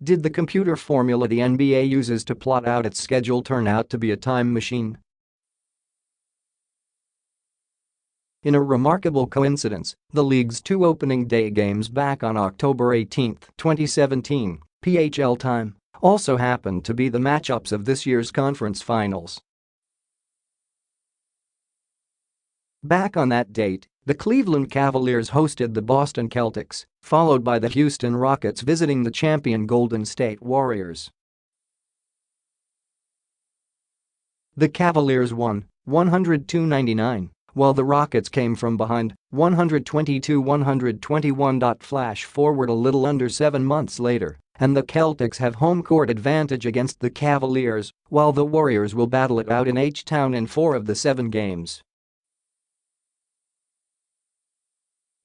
Did the computer formula the NBA uses to plot out its schedule turn out to be a time machine? In a remarkable coincidence, the league's two opening day games back on October 18, 2017, PHL time, also happened to be the matchups of this year's conference finals. Back on that date, the Cleveland Cavaliers hosted the Boston Celtics, followed by the Houston Rockets visiting the champion Golden State Warriors. The Cavaliers won 102-99, while the Rockets came from behind 122-121. Flash forward a little under 7 months later, and the Celtics have home court advantage against the Cavaliers, while the Warriors will battle it out in H-Town in 4 of the 7 games.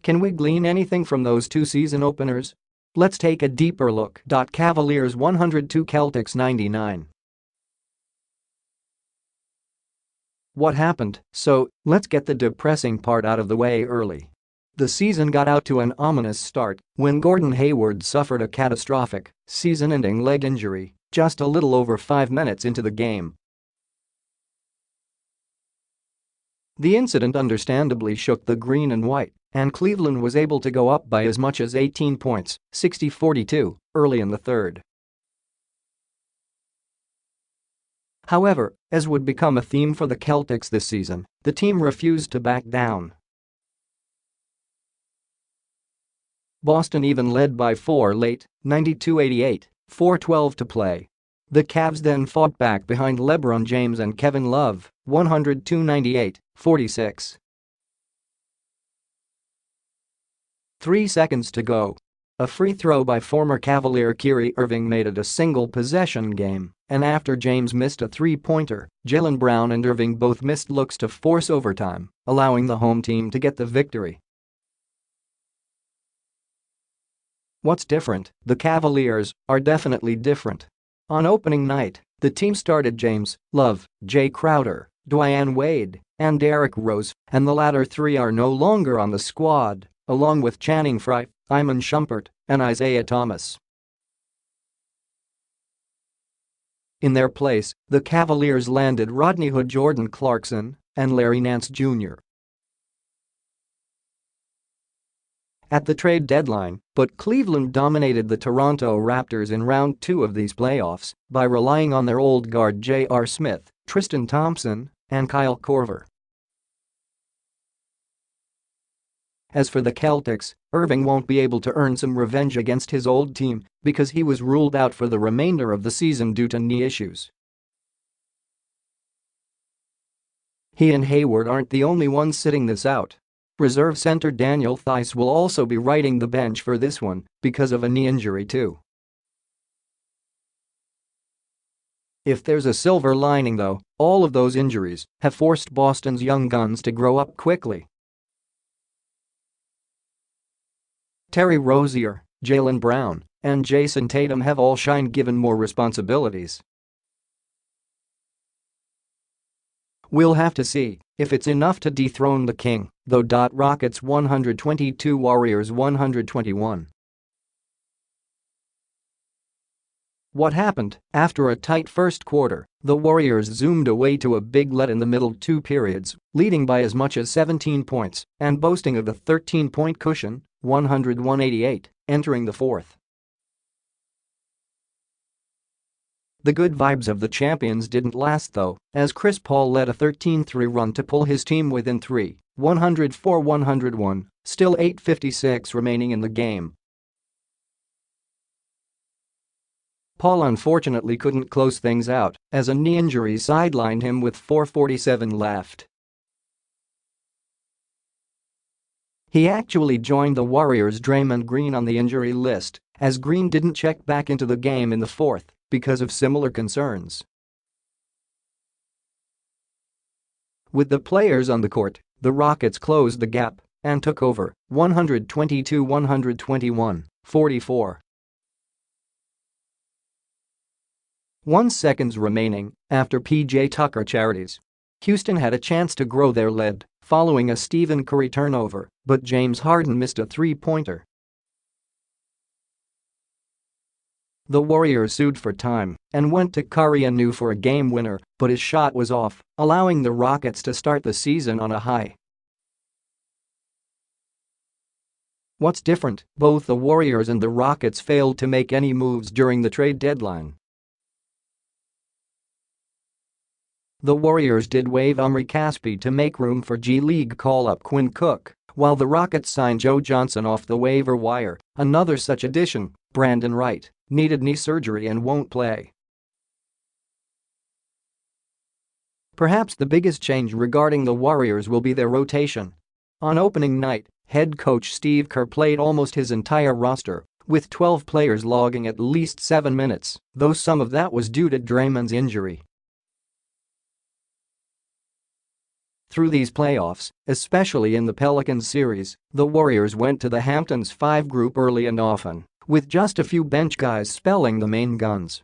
Can we glean anything from those two season openers? Let's take a deeper look. Cavaliers 102, Celtics 99. What happened? So, let's get the depressing part out of the way early. The season got out to an ominous start when Gordon Hayward suffered a catastrophic, season-ending leg injury just a little over 5 minutes into the game. The incident understandably shook the green and white, and Cleveland was able to go up by as much as 18 points, 60-42, early in the third. However, as would become a theme for the Celtics this season, the team refused to back down. Boston even led by 4 late, 92-88, 4:12 to play. The Cavs then fought back behind LeBron James and Kevin Love, 102-98, 46. 3 seconds to go. A free throw by former Cavalier Kyrie Irving made it a single-possession game, and after James missed a three-pointer, Jaylen Brown and Irving both missed looks to force overtime, allowing the home team to get the victory. What's different? The Cavaliers are definitely different. On opening night, the team started James, Love, Jay Crowder, Dwyane Wade, and Derrick Rose, and the latter three are no longer on the squad, along with Channing Frye, Iman Shumpert, and Isaiah Thomas. In their place, the Cavaliers landed Rodney Hood, Jordan Clarkson, and Larry Nance Jr. at the trade deadline, but Cleveland dominated the Toronto Raptors in round 2 of these playoffs by relying on their old guard J.R. Smith, Tristan Thompson, and Kyle Korver. As for the Celtics, Irving won't be able to earn some revenge against his old team because he was ruled out for the remainder of the season due to knee issues. He and Hayward aren't the only ones sitting this out. Reserve center Daniel Theis will also be riding the bench for this one because of a knee injury too. If there's a silver lining though, all of those injuries have forced Boston's young guns to grow up quickly. Terry Rozier, Jaylen Brown, and Jason Tatum have all shined given more responsibilities. We'll have to see if it's enough to dethrone the king, though. Rockets 122, Warriors 121. What happened? After a tight first quarter, the Warriors zoomed away to a big lead in the middle 2 periods, leading by as much as 17 points and boasting of a 13-point cushion, 101-88, entering the fourth. The good vibes of the champions didn't last though, as Chris Paul led a 13-3 run to pull his team within 3, 104-101, still 8:56 remaining in the game. Paul unfortunately couldn't close things out as a knee injury sidelined him with 4:47 left. He actually joined the Warriors' Draymond Green on the injury list, as Green didn't check back into the game in the fourth because of similar concerns. With the players on the court, the Rockets closed the gap and took over 122-121, 44. 1 seconds remaining after P.J. Tucker charities. Houston had a chance to grow their lead following a Stephen Curry turnover, but James Harden missed a three-pointer. The Warriors sued for time and went to Curry anew for a game winner, but his shot was off, allowing the Rockets to start the season on a high. What's different? Both the Warriors and the Rockets failed to make any moves during the trade deadline. The Warriors did waive Omri Caspi to make room for G League call-up Quinn Cook, while the Rockets signed Joe Johnson off the waiver wire. Another such addition, Brandon Wright, needed knee surgery and won't play. Perhaps the biggest change regarding the Warriors will be their rotation. On opening night, head coach Steve Kerr played almost his entire roster, with 12 players logging at least 7 minutes, though some of that was due to Draymond's injury. Through these playoffs, especially in the Pelicans series, the Warriors went to the Hamptons 5 group early and often, with just a few bench guys spelling the main guns.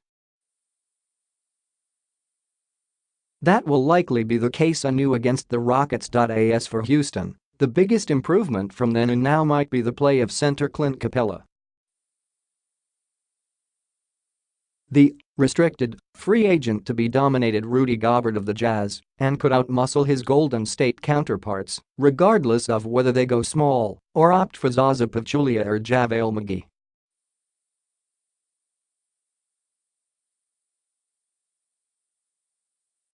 That will likely be the case anew against the Rockets. As for Houston, the biggest improvement from then and now might be the play of center Clint Capella. The restricted free agent to be dominated Rudy Gobert of the Jazz and could outmuscle his Golden State counterparts, regardless of whether they go small or opt for Zaza Pachulia or JaVale McGee.